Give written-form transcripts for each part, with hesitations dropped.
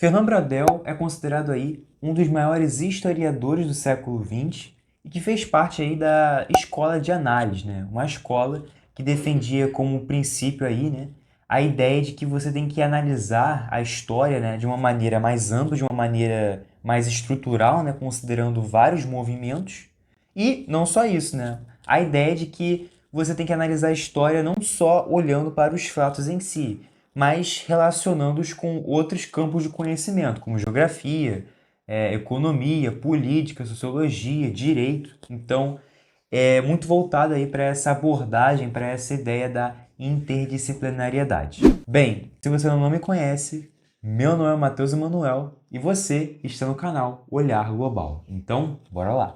Fernand Braudel é considerado aí um dos maiores historiadores do século XX e que fez parte aí da escola de análise, né? Uma escola que defendia como princípio aí, né, a ideia de que você tem que analisar a história, né, de uma maneira mais ampla, de uma maneira mais estrutural, né, considerando vários movimentos. E não só isso, né? A ideia de que você tem que analisar a história não só olhando para os fatos em si, mas relacionando-os com outros campos de conhecimento, como geografia, economia, política, sociologia, direito. Então, é muito voltado aí para essa abordagem, para essa ideia da interdisciplinariedade. Bem, se você não me conhece, meu nome é Matheus Emanuel e você está no canal Olhar Global. Então, bora lá!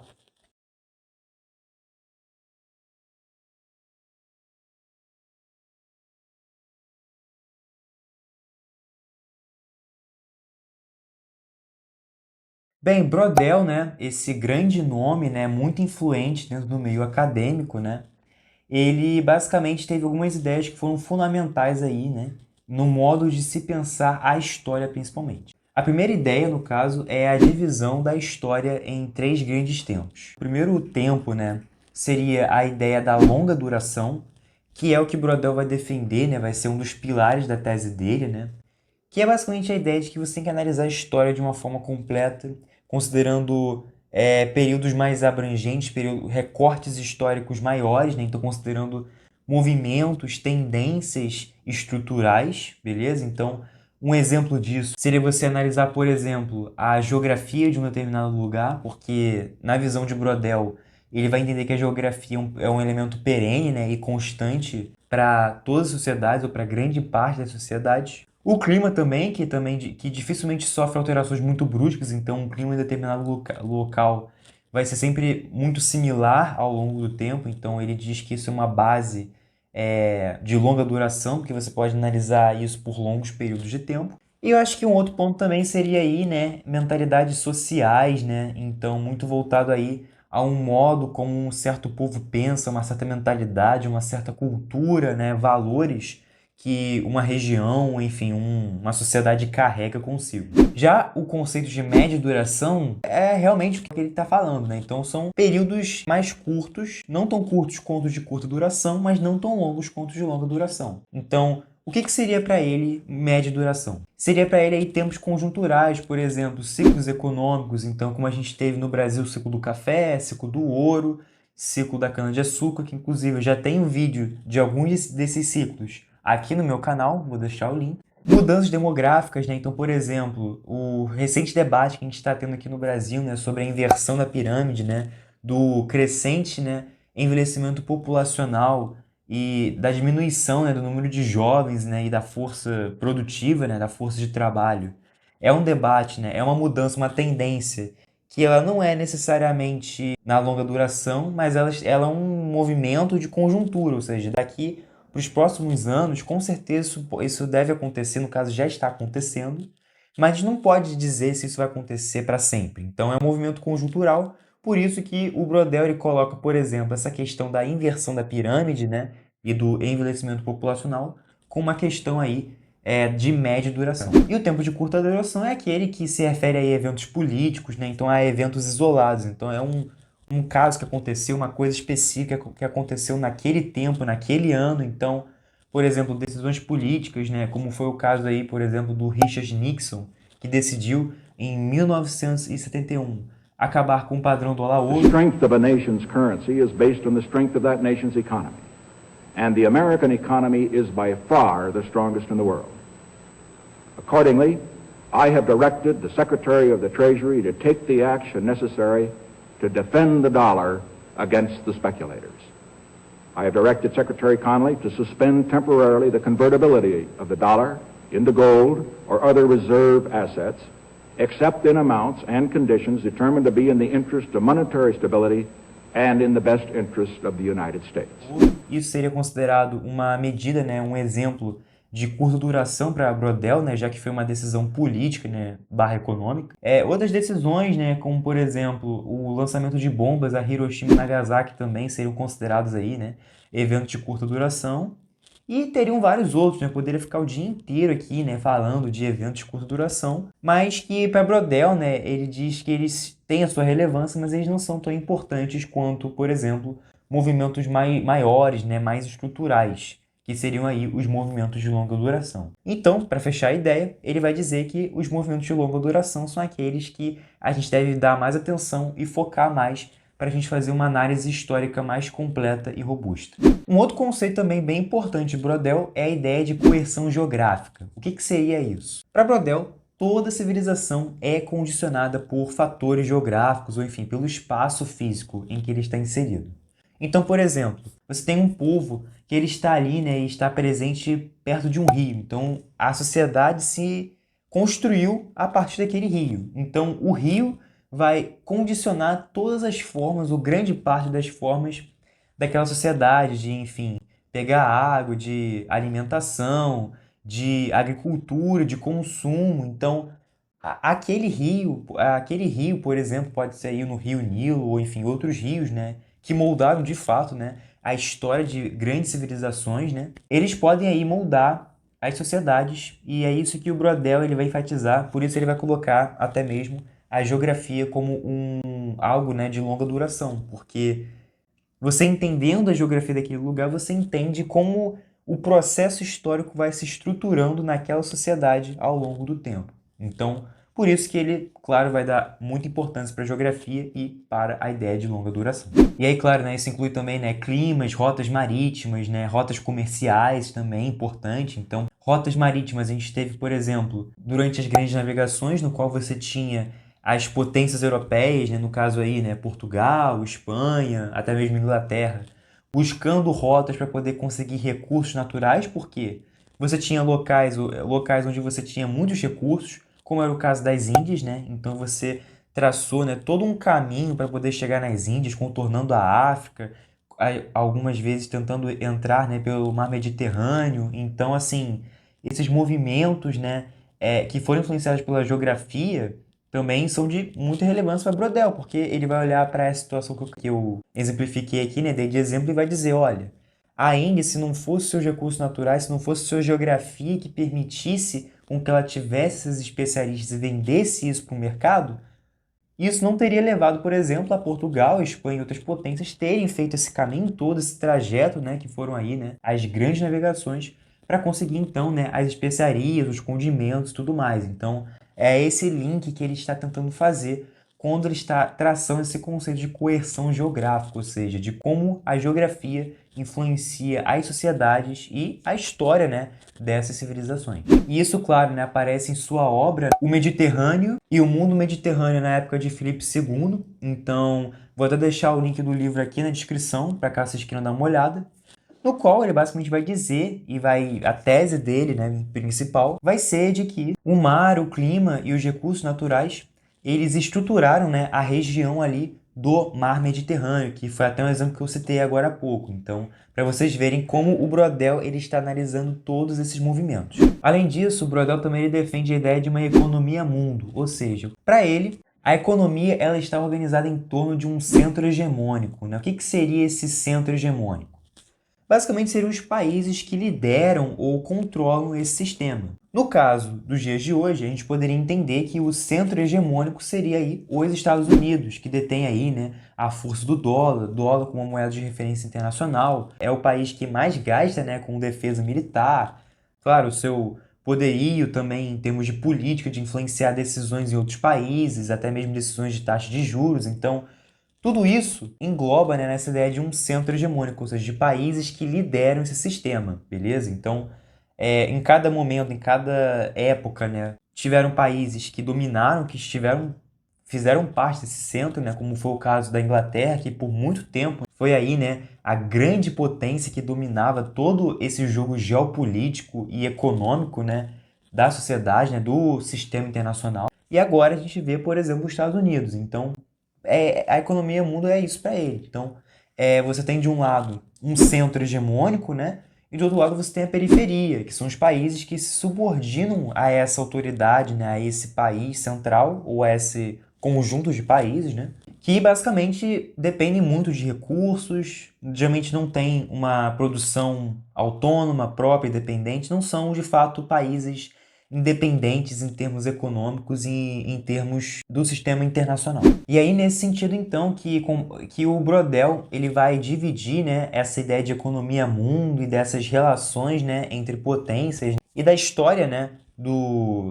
Bem, Brodel, né, esse grande nome, né, muito influente dentro do meio acadêmico, né, ele basicamente teve algumas ideias que foram fundamentais aí, né, no modo de se pensar a história principalmente. A primeira ideia, no caso, é a divisão da história em três grandes tempos. O primeiro tempo, né, seria a ideia da longa duração, que é o que Brodel vai defender, né, vai ser um dos pilares da tese dele, né, que é basicamente a ideia de que você tem que analisar a história de uma forma completa, considerando períodos mais abrangentes, recortes históricos maiores, né? Então considerando movimentos, tendências estruturais, beleza? Então, um exemplo disso seria você analisar, por exemplo, a geografia de um determinado lugar, porque na visão de Brodel, ele vai entender que a geografia é um elemento perene, né, e constante para todas as sociedades ou para grande parte das sociedades. O clima também, que dificilmente sofre alterações muito bruscas, então um clima em determinado local vai ser sempre muito similar ao longo do tempo, então ele diz que isso é uma base de longa duração, porque você pode analisar isso por longos períodos de tempo. E eu acho que um outro ponto também seria aí, né, mentalidades sociais, né, então muito voltado aí a um modo como um certo povo pensa, uma certa mentalidade, uma certa cultura, né, valores que uma região, enfim, uma sociedade carrega consigo. Já o conceito de média duração é realmente o que ele está falando, né? Então são períodos mais curtos, não tão curtos quanto de curta duração, mas não tão longos quanto de longa duração. Então, o que seria para ele média duração? Seria para ele aí tempos conjunturais, por exemplo, ciclos econômicos, então como a gente teve no Brasil o ciclo do café, ciclo do ouro, ciclo da cana-de-açúcar, que inclusive eu já tenho um vídeo de alguns desses ciclos aqui no meu canal, vou deixar o link. Mudanças demográficas, né? Então, por exemplo, o recente debate que a gente está tendo aqui no Brasil, né, sobre a inversão da pirâmide, né, do crescente, né, envelhecimento populacional e da diminuição, né, do número de jovens, né, e da força produtiva, né, da força de trabalho. É um debate, né, é uma mudança, uma tendência que ela não é necessariamente na longa duração, mas ela é um movimento de conjuntura, ou seja, daqui para os próximos anos, com certeza isso deve acontecer, no caso já está acontecendo, mas a gente não pode dizer se isso vai acontecer para sempre. Então é um movimento conjuntural, por isso que o Brodel ele coloca, por exemplo, essa questão da inversão da pirâmide, né, e do envelhecimento populacional com uma questão aí de média duração. E o tempo de curta duração é aquele que se refere a eventos políticos, né, então a eventos isolados. Então é um caso que aconteceu, uma coisa específica que aconteceu naquele tempo, naquele ano. Então, por exemplo, decisões políticas, né, como foi o caso aí, por exemplo, do Richard Nixon, que decidiu em 1971 acabar com o padrão dólar ouro. The strength of a nation's currency is based on the strength of that nation's economy. And the American economy is by far the strongest in the world. Accordingly, I have directed the Secretary of the Treasury to take the action necessary to defend the dollar against the speculators. I have directed Secretary Connally to suspend temporarily the convertibility of the dollar into gold or other reserve assets, except in amounts and conditions determined to be in the interest of monetary stability and in the best interest of the United States. Isso seria considerado uma medida, né, um exemplo de curta duração para Brodel, né, já que foi uma decisão política, né, barra econômica. Outras decisões, né, como por exemplo o lançamento de bombas a Hiroshima e Nagasaki também seriam considerados aí, né, eventos de curta duração. E teriam vários outros, né? Poderia ficar o dia inteiro aqui, né, falando de eventos de curta duração, mas que para Brodel, né, ele diz que eles têm a sua relevância, mas eles não são tão importantes quanto, por exemplo, movimentos maiores, né, mais estruturais, que seriam aí os movimentos de longa duração. Então, para fechar a ideia, ele vai dizer que os movimentos de longa duração são aqueles que a gente deve dar mais atenção e focar mais para a gente fazer uma análise histórica mais completa e robusta. Um outro conceito também bem importante de Brodel é a ideia de coerção geográfica. O que seria isso? Para Brodel, toda civilização é condicionada por fatores geográficos, ou enfim, pelo espaço físico em que ele está inserido. Então, por exemplo, você tem um povo que ele está ali, né, e está presente perto de um rio. Então, a sociedade se construiu a partir daquele rio. Então, o rio vai condicionar todas as formas, ou grande parte das formas daquela sociedade, de, enfim, pegar água, de alimentação, de agricultura, de consumo. Então, aquele rio, por exemplo, pode ser aí no Rio Nilo, ou enfim, outros rios, né, que moldaram de fato, né, a história de grandes civilizações, né, eles podem aí moldar as sociedades, e é isso que o Brodel ele vai enfatizar, por isso ele vai colocar até mesmo a geografia como algo, né, de longa duração, porque você entendendo a geografia daquele lugar, você entende como o processo histórico vai se estruturando naquela sociedade ao longo do tempo. Então, por isso que ele, claro, vai dar muita importância para a geografia e para a ideia de longa duração. E aí, claro, né, isso inclui também, né, climas, rotas marítimas, né, rotas comerciais também, importante. Então, rotas marítimas, a gente teve, por exemplo, durante as grandes navegações, no qual você tinha as potências europeias, né, no caso aí, né, Portugal, Espanha, até mesmo Inglaterra, buscando rotas para poder conseguir recursos naturais, porque você tinha locais onde você tinha muitos recursos, como era o caso das Índias, né? Então você traçou, né, todo um caminho para poder chegar nas Índias, contornando a África, algumas vezes tentando entrar, né, pelo mar Mediterrâneo. Então, assim, esses movimentos, né, que foram influenciados pela geografia também são de muita relevância para Brodel, porque ele vai olhar para essa situação que eu exemplifiquei aqui, né, dei de exemplo, e vai dizer, olha, a Índia, se não fosse seus recursos naturais, se não fosse sua geografia que permitisse com que ela tivesse esses especialistas e vendesse isso para o mercado, isso não teria levado, por exemplo, a Portugal, a Espanha e outras potências terem feito esse caminho todo, esse trajeto, né, que foram aí, né, as grandes navegações, para conseguir, então, né, as especiarias, os condimentos e tudo mais. Então, é esse link que ele está tentando fazer quando ele está traçando esse conceito de coerção geográfica, ou seja, de como a geografia influencia as sociedades e a história, né, dessas civilizações. E isso, claro, né, aparece em sua obra O Mediterrâneo e o Mundo Mediterrâneo na época de Filipe II. Então, vou até deixar o link do livro aqui na descrição, para caso vocês queiram dar uma olhada, no qual ele basicamente vai dizer, a tese dele, né, principal, vai ser de que o mar, o clima e os recursos naturais, eles estruturaram, né, a região ali do mar Mediterrâneo, que foi até um exemplo que eu citei agora há pouco. Então, para vocês verem como o Brodel ele está analisando todos esses movimentos. Além disso, o Brodel também ele defende a ideia de uma economia mundo, ou seja, para ele, a economia ela está organizada em torno de um centro hegemônico, né? O que seria esse centro hegemônico? Basicamente seriam os países que lideram ou controlam esse sistema. No caso dos dias de hoje, a gente poderia entender que o centro hegemônico seria aí os Estados Unidos, que detém aí, né, a força do dólar como uma moeda de referência internacional, é o país que mais gasta, né, com defesa militar. Claro, o seu poderio também em termos de política, de influenciar decisões em outros países, até mesmo decisões de taxa de juros. Então, tudo isso engloba, né, nessa ideia de um centro hegemônico, ou seja, de países que lideram esse sistema, beleza? Então, em cada momento, em cada época, né, tiveram países que dominaram, fizeram parte desse centro, né, como foi o caso da Inglaterra, que por muito tempo foi aí, né, a grande potência que dominava todo esse jogo geopolítico e econômico, né, da sociedade, né, do sistema internacional. E agora a gente vê, por exemplo, os Estados Unidos. Então, a economia mundo é isso para ele. Então, você tem de um lado um centro hegemônico, né? E do outro lado você tem a periferia, que são os países que se subordinam a essa autoridade, né? A esse país central ou a esse conjunto de países, né? que basicamente dependem muito de recursos, geralmente não tem uma produção autônoma, própria, independente, não são de fato países independentes em termos econômicos e em termos do sistema internacional. E aí nesse sentido então que o Brodel ele vai dividir, né, essa ideia de economia mundo e dessas relações, né, entre potências e da história, né,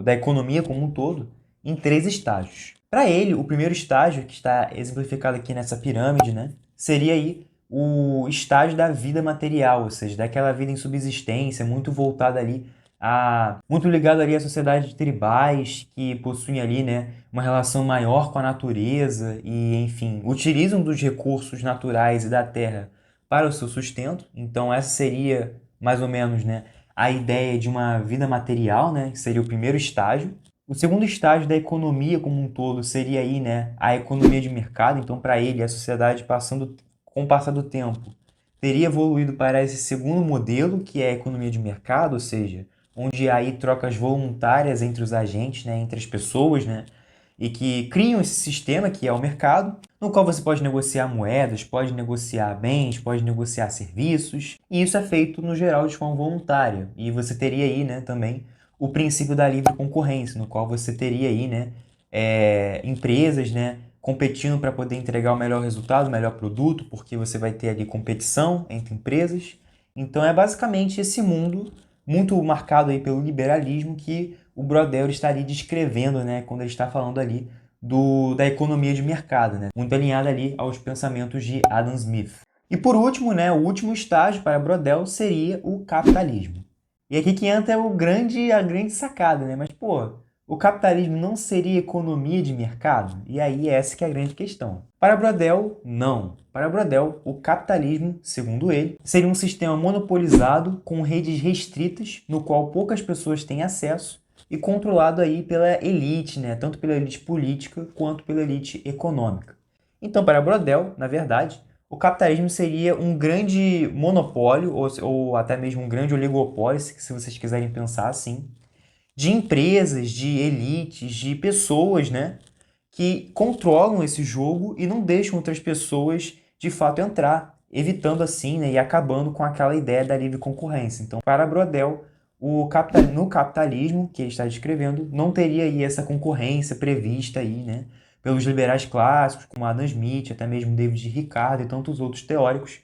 da economia como um todo em 3 estágios. Para ele, o primeiro estágio, que está exemplificado aqui nessa pirâmide, né, seria aí o estágio da vida material, ou seja, daquela vida em subsistência, muito voltada ali muito ligado ali à sociedade de tribais que possuem ali, né, uma relação maior com a natureza e, enfim, utilizam dos recursos naturais e da terra para o seu sustento. Então, essa seria mais ou menos, né, a ideia de uma vida material, né, que seria o primeiro estágio. O segundo estágio da economia como um todo seria aí, né, a economia de mercado. Então, para ele, a sociedade com o passar do tempo, teria evoluído para esse segundo modelo, que é a economia de mercado, ou seja, onde há aí trocas voluntárias entre os agentes, né, entre as pessoas, né, e que criam esse sistema que é o mercado, no qual você pode negociar moedas, pode negociar bens, pode negociar serviços, e isso é feito no geral de forma voluntária. E você teria aí, né, também o princípio da livre concorrência, no qual você teria aí, né, empresas, né, competindo para poder entregar o melhor resultado, o melhor produto, porque você vai ter ali competição entre empresas. Então é basicamente esse mundo muito marcado aí pelo liberalismo que o Brodel está ali descrevendo, né, quando ele está falando ali da economia de mercado, né, muito alinhada ali aos pensamentos de Adam Smith. E por último, né, o último estágio para Brodel seria o capitalismo. E aqui que entra a grande sacada, né? Mas, pô, o capitalismo não seria economia de mercado? E aí essa que é a grande questão. Para Brodel, não. Para Brodel, o capitalismo, segundo ele, seria um sistema monopolizado com redes restritas, no qual poucas pessoas têm acesso e controlado aí pela elite, né? Tanto pela elite política quanto pela elite econômica. Então, para Brodel, na verdade, o capitalismo seria um grande monopólio, ou até mesmo um grande oligopólio, se vocês quiserem pensar assim, de empresas, de elites, de pessoas, né, que controlam esse jogo e não deixam outras pessoas de fato entrar, evitando assim, né, e acabando com aquela ideia da livre concorrência. Então, para Brodel, no capitalismo que ele está descrevendo, não teria aí essa concorrência prevista aí, né, pelos liberais clássicos, como Adam Smith, até mesmo David Ricardo e tantos outros teóricos,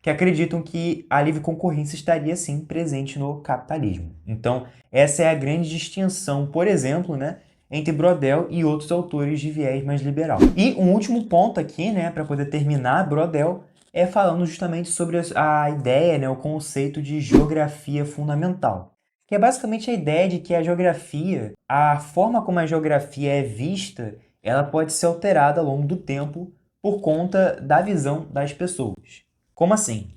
que acreditam que a livre concorrência estaria sim presente no capitalismo. Então, essa é a grande distinção, por exemplo, né, entre Brodel e outros autores de viés mais liberal. E um último ponto aqui, né, para poder terminar Brodel, é falando justamente sobre a ideia, né, o conceito de geografia fundamental, que é basicamente a ideia de que a geografia, a forma como a geografia é vista, ela pode ser alterada ao longo do tempo por conta da visão das pessoas. Como assim?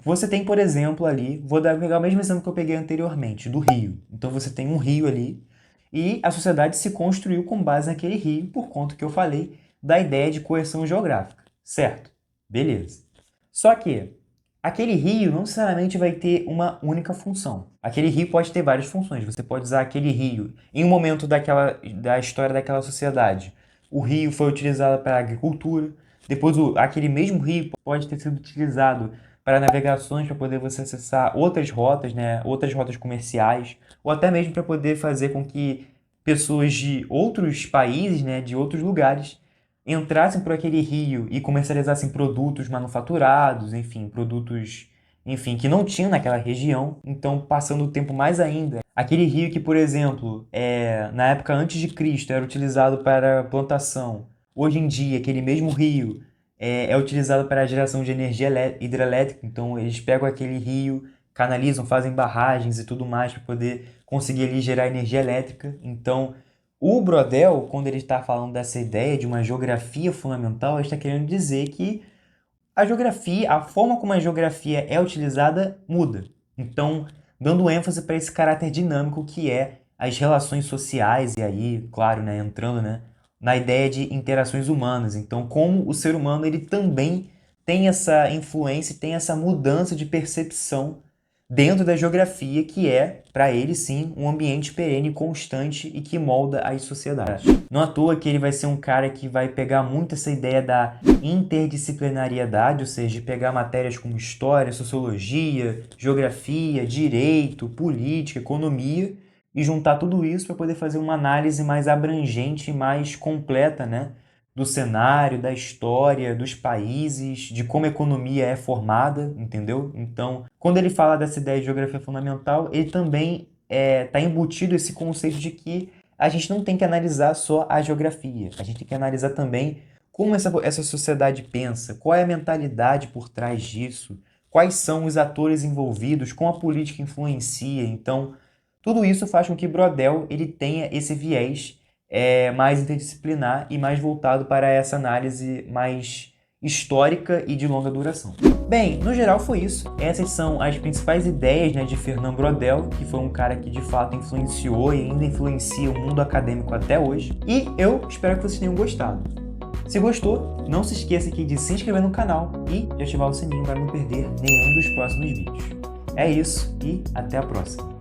Você tem, por exemplo, ali, pegar o mesmo exemplo que eu peguei anteriormente, do rio. Então você tem um rio ali e a sociedade se construiu com base naquele rio, por conta que eu falei da ideia de coerção geográfica, certo? Beleza. Só que aquele rio não necessariamente vai ter uma única função. Aquele rio pode ter várias funções. Você pode usar aquele rio em um momento da história daquela sociedade. O rio foi utilizado para a agricultura. Depois, aquele mesmo rio pode ter sido utilizado para navegações, para poder você acessar outras rotas, né? Outras rotas comerciais, ou até mesmo para poder fazer com que pessoas de outros países, né? De outros lugares, entrassem por aquele rio e comercializassem produtos manufaturados, enfim, produtos, enfim, que não tinham naquela região. Então, passando o tempo mais ainda, aquele rio que, por exemplo, na época antes de Cristo era utilizado para plantação, hoje em dia, aquele mesmo rio é utilizado para a geração de energia hidrelétrica. Então, eles pegam aquele rio, canalizam, fazem barragens e tudo mais para poder conseguir ali gerar energia elétrica. Então, o Brodel, quando ele está falando dessa ideia de uma geografia fundamental, ele está querendo dizer que a geografia, a forma como a geografia é utilizada muda. Então, dando ênfase para esse caráter dinâmico que é as relações sociais, e aí, claro, né, entrando, né, na ideia de interações humanas. Então, como o ser humano ele também tem essa influência, tem essa mudança de percepção dentro da geografia, que é, para ele sim, um ambiente perene, constante e que molda as sociedades. Não à toa que ele vai ser um cara que vai pegar muito essa ideia da interdisciplinariedade, ou seja, de pegar matérias como história, sociologia, geografia, direito, política, economia, e juntar tudo isso para poder fazer uma análise mais abrangente e mais completa, né, do cenário, da história, dos países, de como a economia é formada, entendeu? Então, quando ele fala dessa ideia de geografia fundamental, ele também está embutido esse conceito de que a gente não tem que analisar só a geografia, a gente tem que analisar também como essa sociedade pensa, qual é a mentalidade por trás disso, quais são os atores envolvidos, como a política influencia. Então, tudo isso faz com que Brodel ele tenha esse viés mais interdisciplinar e mais voltado para essa análise mais histórica e de longa duração. Bem, no geral foi isso. Essas são as principais ideias, né, de Fernand Brodel, que foi um cara que de fato influenciou e ainda influencia o mundo acadêmico até hoje. E eu espero que vocês tenham gostado. Se gostou, não se esqueça aqui de se inscrever no canal e de ativar o sininho para não perder nenhum dos próximos vídeos. É isso e até a próxima!